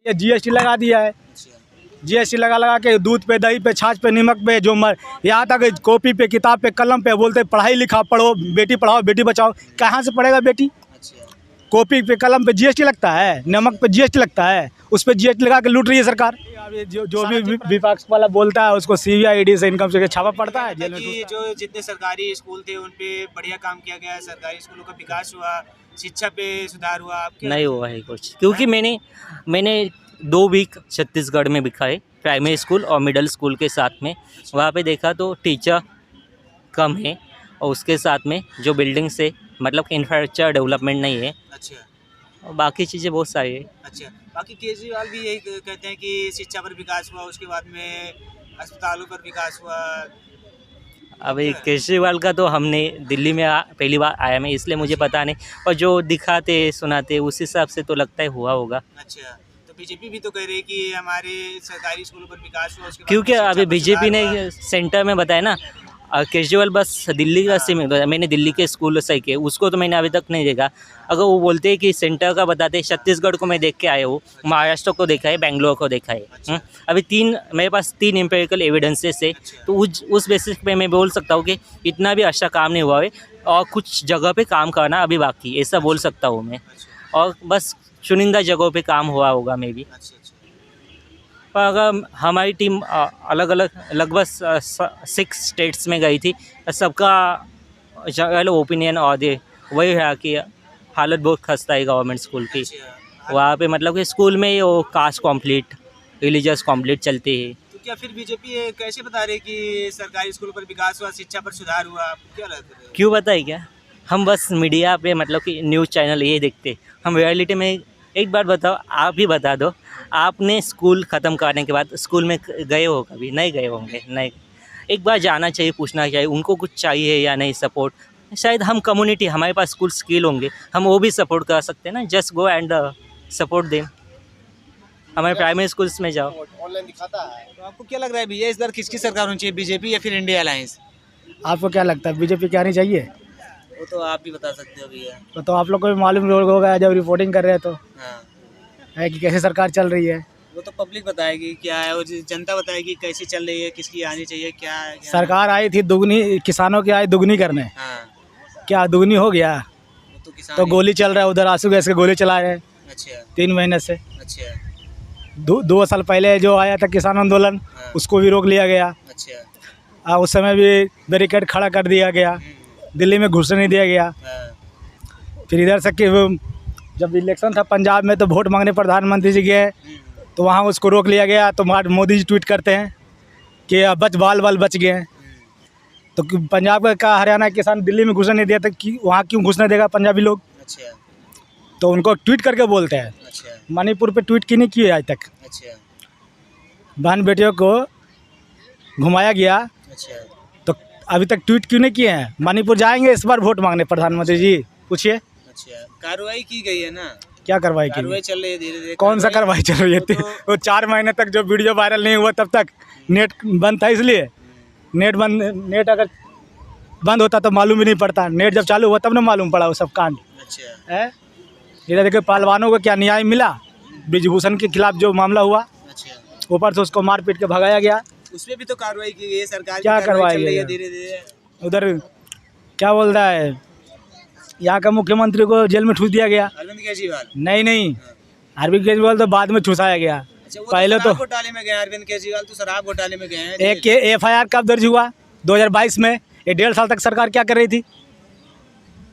ये जीएसटी लगा दिया है। जीएसटी लगा के दूध पे, दही पे, छाछ पे, नमक पे, जो यहाँ तक कॉपी पे, किताब पे, कलम पे बोलते पढ़ाई लिखा पढ़ो, बेटी पढ़ाओ, बेटी बचाओ। कहाँ से पढ़ेगा बेटी? कॉपी पे, कलम पे जीएसटी लगता है, नमक पे जीएसटी लगता है, उस पर जीएसटी लगा के लूट रही है सरकार। जो भी विपक्ष वाला बोलता है उसको सीबीआई ईडी से इनकम से छापा पड़ता है, जेल में। जो जितने सरकारी स्कूल थे उन पे बढ़िया काम किया गया, सरकारी स्कूलों का विकास हुआ, शिक्षा पे सुधार हुआ। नहीं हुआ है कुछ, क्योंकि मैंने 2 वीक छत्तीसगढ़ में बिखा है, प्राइमरी स्कूल और मिडिल स्कूल के साथ में। वहाँ पे देखा तो टीचर कम है और उसके साथ में जो बिल्डिंग से मतलब इंफ्रास्ट्रक्चर डेवलपमेंट नहीं है। अच्छा। और बाकी चीज़ें बहुत सारी है। अच्छा, बाकी केजरीवाल भी यही कहते हैं कि शिक्षा पर विकास हुआ, उसके बाद में अस्पतालों पर विकास हुआ। अभी केजरीवाल का तो हमने दिल्ली में पहली बार आया मैं, इसलिए मुझे पता नहीं, और जो दिखाते सुनाते उस हिसाब से तो लगता है हुआ होगा। अच्छा, तो बीजेपी भी तो कह रही है कि हमारे सरकारी स्कूलों पर विकास हुआ, उसके बाद क्योंकि शिक्षा अभी पर बीजेपी सुधार हुआ। ने सेंटर में बताया ना, केजरीवाल बस दिल्ली का सिम मैंने दिल्ली के स्कूल सही के उसको तो मैंने अभी तक नहीं देखा। अगर वो बोलते हैं कि सेंटर का बताते, छत्तीसगढ़ को मैं देख के आया हूँ, महाराष्ट्र को देखा है, बेंगलोर को देखा है। अभी मेरे पास 3 एम्पेरिकल एविडेंसेस है, तो उस बेसिस पे मैं बोल सकता हूँ कि इतना भी अच्छा काम नहीं हुआ है और कुछ जगह पे काम करना अभी बाकी, ऐसा बोल सकता हूँ मैं। और बस चुनिंदा जगहों पे काम हुआ होगा मे भी। पर अगर हमारी टीम अलग अलग लगभग 6 स्टेट्स में गई थी, सबका ओपिनियन और वही है कि हालत बहुत खस्ता है गवर्नमेंट स्कूल की। वहाँ पे मतलब कि स्कूल में वो कास्ट कॉम्प्लीट, रिलीजियस कॉम्प्लीट चलते हैं। तो क्या फिर बीजेपी कैसे बता रही है कि सरकारी स्कूलों पर विकास हुआ, शिक्षा पर सुधार हुआ? आपको क्या लगता है? क्यों बताए क्या, हम बस मीडिया पे मतलब कि न्यूज़ चैनल ये देखते, हम रियलिटी में। एक बार बताओ, आप ही बता दो, आपने स्कूल ख़त्म करने के बाद स्कूल में गए हो कभी? नहीं गए होंगे। नहीं, एक बार जाना चाहिए, पूछना चाहिए उनको कुछ चाहिए या नहीं सपोर्ट। शायद हम कम्युनिटी, हमारे पास स्कूल स्किल होंगे, हम वो भी सपोर्ट कर सकते हैं ना। Just go and support them. हमारे प्राइमरी स्कूल्स में जाओ। ऑनलाइन दिखाता है। तो आपको क्या लग रहा है भैया, इस बार किसकी सरकार होनी चाहिए, बीजेपी या फिर इंडिया अलायंस? आपको क्या लगता है बीजेपी क्या आनी चाहिए? वो तो आप भी बता सकते हो भैया। तो आप लोग को भी मालूम होगा जब रिपोर्टिंग कर रहे हैं तो हाँ, है कि कैसे सरकार चल रही है। वो तो पब्लिक बताएगी क्या है, और जनता बताएगी कैसी चल रही है, किसकी आनी चाहिए, क्या है क्या सरकार आई थी दुगनी, किसानों की आई दुगनी करने, हाँ, क्या दुगनी हो गया? वो तो किसान तो गोली चल रहा है उधर, आंसू गैस के गोली चला रहे हैं अच्छा 3 महीने से। अच्छा 2 साल पहले जो आया था किसान आंदोलन, हाँ। उसको भी रोक लिया गया। अच्छा उस समय भी बैरिकेड खड़ा कर दिया गया, दिल्ली में घुसने नहीं दिया गया। हाँ, फिर इधर से कि जब इलेक्शन था पंजाब में, तो वोट मांगने प्रधानमंत्री जी गए, तो वहाँ उसको रोक लिया गया। तो मोदी जी ट्वीट करते हैं कि अब बाल बच गए हैं। तो पंजाब का हरियाणा के किसान दिल्ली में घुसने नहीं दिया, तो कि वहाँ क्यों घुसने देगा पंजाबी लोग? अच्छा तो उनको ट्वीट करके बोलते हैं। अच्छा मणिपुर पे ट्वीट क्यों नहीं किए आज तक? अच्छा बहन बेटियों को घुमाया गया, अच्छा तो अभी तक ट्वीट क्यों नहीं किए हैं? मणिपुर जाएंगे इस बार वोट मांगने प्रधानमंत्री जी, पूछिए। अच्छा, कार्रवाई की गई है ना? क्या कार्रवाई की? कार्रवाई चल रही है धीरे धीरे। कौन सा कार्रवाई चल रही है? वो 4 महीने तक जो वीडियो वायरल नहीं हुआ तब तक नेट बंद था, इसलिए नेट अगर बंद होता तो मालूम भी नहीं पड़ता। नेट जब चालू हुआ तब ना मालूम पड़ा वो सब कांड अच्छा है। इधर देखिए पहलवानों को क्या न्याय मिला, ब्रिजभूषण के खिलाफ जो मामला हुआ, अच्छा, ऊपर से उसको मार पीट के भगाया गया। उसमें भी तो कार्रवाई की गई है, सरकार की क्या कार्रवाई कार्रवाई चल रही है है? धीरे धीरे। उधर क्या बोल रहा है, यहाँ का मुख्यमंत्री को जेल में ठूस दिया गया। अरविंद केजरीवाल? नहीं, अरविंद केजरीवाल तो बाद में ठूसाया गया। अच्छा, वो पहले तो शराब घोटाले में गए, अरविंद केजरीवाल तो शराब घोटाले में गए हैं। एक FIR कब दर्ज हुआ? 2022 में। ये 1.5 साल तक सरकार क्या कर रही थी?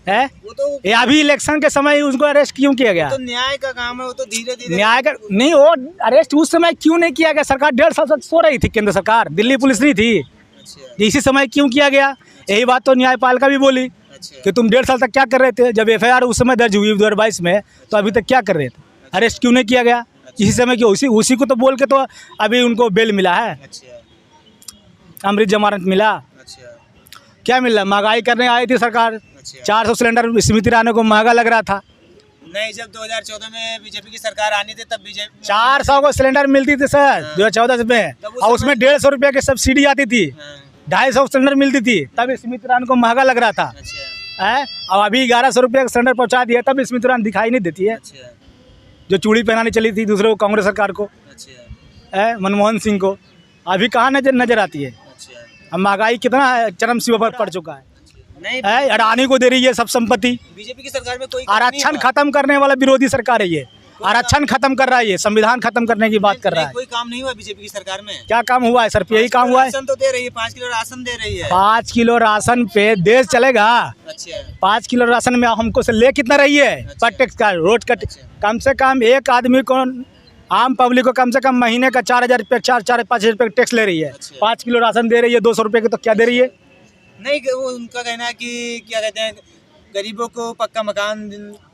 है वो तो ये अभी इलेक्शन के समय उनको अरेस्ट क्यों किया गया? तो न्याय का काम है, वो तो धीरे धीरे न्याय का नहीं, वो अरेस्ट उस समय क्यों नहीं किया गया? सरकार 1.5 साल तक सो रही थी, केंद्र सरकार, दिल्ली पुलिस नहीं थी। अच्छा इसी समय क्यों किया गया? यही बात तो न्यायपालिका भी बोली अच्छा कि तुम 1.5 साल तक क्या कर रहे थे? जब FIR उस समय दर्ज हुई 2022 में, तो अभी तक क्या कर रहे थे? अरेस्ट क्यों नहीं किया गया इसी समय? क्यों उसी को तो बोल के तो अभी उनको बेल मिला है, अच्छा अमृत जमानत मिला। अच्छा क्या मिला? महंगाई करने आई थी सरकार, अच्छा 400 सिलेंडर स्मृति ईरानी को महंगा लग रहा था। नहीं, जब 2014 में बीजेपी की सरकार आनी थी तब बीजेपी 400 को सिलेंडर मिलती थी सर 2014 में, और उसमें 150 रुपये की सब्सिडी आती थी। 250 सिलेंडर मिलती थी, तब स्मृति ईरानी को महंगा लग रहा था अच्छा है। और अभी 1100 रुपये का सिलेंडर पहुंचा दिया, तब स्मृति ईरानी दिखाई नहीं देती है। अच्छा जो चूड़ी पहनाने चली थी दूसरे को, कांग्रेस सरकार को, अच्छा मनमोहन सिंह को, अभी कहाँ नजर आती है। अच्छा अब महंगाई कितना चरम सीमा पर पड़ चुका है। नहीं अडानी को दे रही है सब संपत्ति। बीजेपी की सरकार में कोई काम नहीं आरक्षण हुआ। खत्म करने वाला विरोधी सरकार है ये। आरक्षण खत्म कर रहा है ये, संविधान खत्म करने की बात कर रहा है। कोई काम नहीं हुआ बीजेपी की सरकार में। क्या काम हुआ है सर? यही काम हुआ है। राशन तो दे रही है, 5 किलो राशन दे रही है। 5 किलो राशन पे देश चलेगा? अच्छा 5 किलो राशन में हमको से ले कितना रही है? अच्छा। पर टैक्स का रोड का कम से कम एक आदमी को, आम पब्लिक को कम से कम महीने का 4,000 रुपये 4-5,000 रुपये टैक्स ले रही है। अच्छा। 5 किलो राशन दे रही है 200 रुपये की, तो क्या दे रही है? नहीं वो उनका कहना है कि क्या कहते हैं, गरीबों को पक्का मकान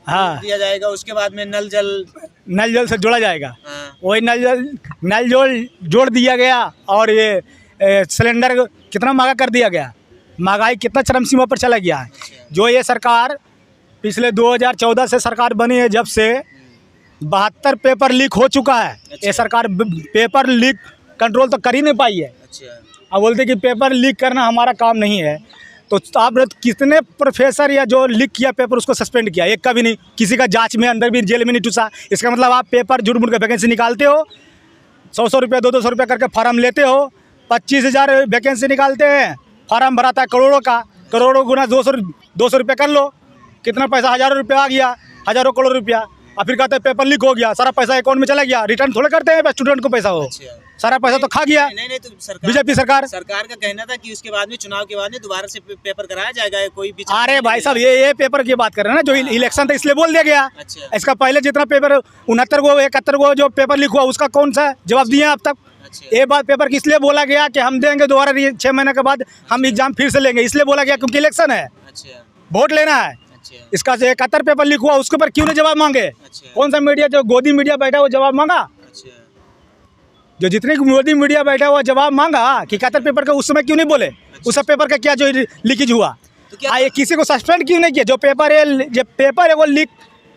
हाँ। दिया जाएगा, उसके बाद में नल जल से जोड़ा जाएगा। हाँ। वही नल जोड़ दिया गया। और ये सिलेंडर कितना महंगा कर दिया गया। महंगाई कितना चरम सीमा पर चला गया है। जो ये सरकार पिछले 2014 से सरकार बनी है, जब से 72 पेपर लीक हो चुका है। ये सरकार पेपर लीक कंट्रोल तो कर ही नहीं पाई है। अच्छा अब बोलते कि पेपर लीक करना हमारा काम नहीं है। तो आपने कितने प्रोफेसर या जो लीक किया पेपर उसको सस्पेंड किया? एक का भी नहीं। किसी का जांच में अंदर भी जेल में नहीं टूसा। इसका मतलब आप पेपर झूठ मूठ के वैकेंसी निकालते हो, 100 रुपये 200 रुपये करके फार्म लेते हो, 25,000 वैकेंसी निकालते हैं, फार्म भराता है करोड़ों का, करोड़ों गुना 200 रुपये कर लो, कितना पैसा, हज़ारों रुपये आ गया, हज़ारों करोड़ रुपया। और फिर कहते हैं पेपर लीक हो गया, सारा पैसा अकाउंट में चला गया। रिटर्न थोड़े करते हैं स्टूडेंट को पैसा, हो सारा पैसा तो खा गया नहीं तो बीजेपी सरकार का कहना था कि उसके बाद में चुनाव के बाद में दोबारा से पेपर कराया जाएगा। कोई भी अरे भाई साहब, ये पेपर की बात कर रहे हैं ना, जो इलेक्शन था इसलिए बोल दिया गया। अच्छा इसका पहले जितना पेपर 69 गो 71 गो जो पेपर लीक हुआ, उसका कौन सा जवाब दिए अब तक? अच्छा ये बात पेपर किस लिए बोला गया कि हम देंगे दोबारा 6 महीने के बाद हम एग्जाम फिर से लेंगे, इसलिए बोला गया क्योंकि इलेक्शन है, अच्छा वोट लेना है। अच्छा इसका 71 पेपर लीक हुआ, उसके ऊपर क्यों नहीं जवाब मांगे? अच्छा कौन सा मीडिया, जो गोदी मीडिया बैठा वो जवाब मांगा? अच्छा जो जितने मोदी मीडिया बैठा हुआ जवाब मांगा कि 71 पेपर का, उस समय क्यों नहीं बोले? उस सब पेपर का क्या जो लीकेज हुआ, तो क्या ये किसी को सस्पेंड क्यों नहीं किया? जो पेपर है वो लीक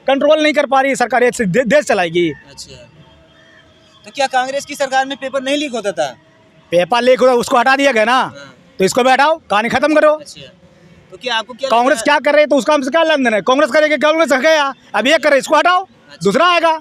कंट्रोल नहीं कर पा रही है सरकार, एक से देश चलाएगी। अच्छा तो क्या कांग्रेस की सरकार में पेपर नहीं लीक होता था? पेपर लीक हुआ उसको हटा दिया गया ना, हाँ। तो इसको भी हटाओ, कहानी खत्म करो। अच्छा तो क्या आपको क्या कांग्रेस लगता क्या कर रही है तो उसका हमसे क्या लेन देन है? कांग्रेस करेगी, कांग्रेस गया, अब ये करे, इसको हटाओ, दूसरा आएगा।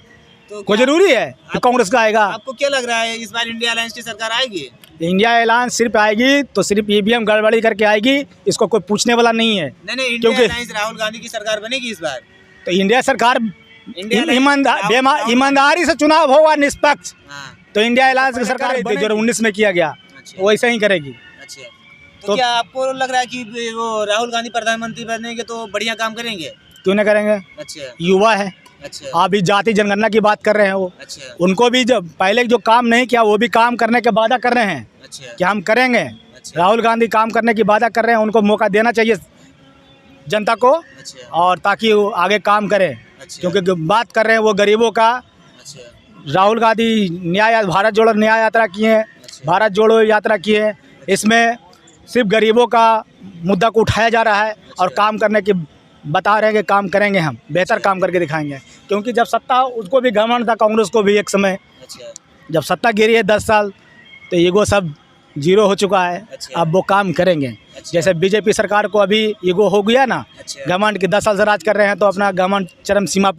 तो कोई क्या- जरूरी है कि कांग्रेस का आएगा? आपको क्या लग रहा है इस बार इंडिया अलायंस की सरकार आएगी? इंडिया अलायंस सिर्फ आएगी तो सिर्फ ईवीएम गड़बड़ी करके आएगी, इसको कोई पूछने वाला नहीं है। नहीं इंडिया क्योंकि- अलायंस राहुल गांधी की सरकार बनेगी इस बार। तो इंडिया सरकार इंडिया अलायंस- ईमानदारी से चुनाव होगा, निष्पक्ष, हाँ तो इंडिया अलायंस की सरकार जो 19 में किया गया अच्छा वैसे ही करेगी। अच्छा तो तो- क्या आपको लग रहा है कि वो राहुल गांधी प्रधानमंत्री बनेंगे तो बढ़िया काम करेंगे? क्यों नहीं करेंगे? अच्छा युवा है, अच्छा अभी जाति जनगणना की बात कर रहे हैं वो, अच्छा उनको भी जब पहले जो काम नहीं किया वो भी काम करने के वादा कर रहे हैं अच्छा कि हम करेंगे। अच्छा राहुल गांधी काम करने की वादा कर रहे हैं, उनको मौका देना चाहिए जनता को, अच्छा और ताकि वो आगे काम करें। अच्छा क्योंकि बात कर रहे हैं वो गरीबों का। अच्छा राहुल गांधी भारत जोड़ो न्याय यात्रा किए हैं, भारत जोड़ो यात्रा किए हैं, इसमें सिर्फ गरीबों का मुद्दा को उठाया जा रहा है और काम करने की बता रहे हैं कि काम करेंगे, हम बेहतर काम करके दिखाएंगे। क्योंकि जब सत्ता, उसको भी घमंड था कांग्रेस को भी एक समय, अच्छा जब सत्ता गिरी है 10 साल, तो ईगो सब जीरो हो चुका है। अच्छा। अब वो काम करेंगे। अच्छा। जैसे बीजेपी सरकार को अभी ईगो हो गया ना, अच्छा घमंड के 10 साल से राज कर रहे हैं, तो अपना घमंड चरम सीमा पर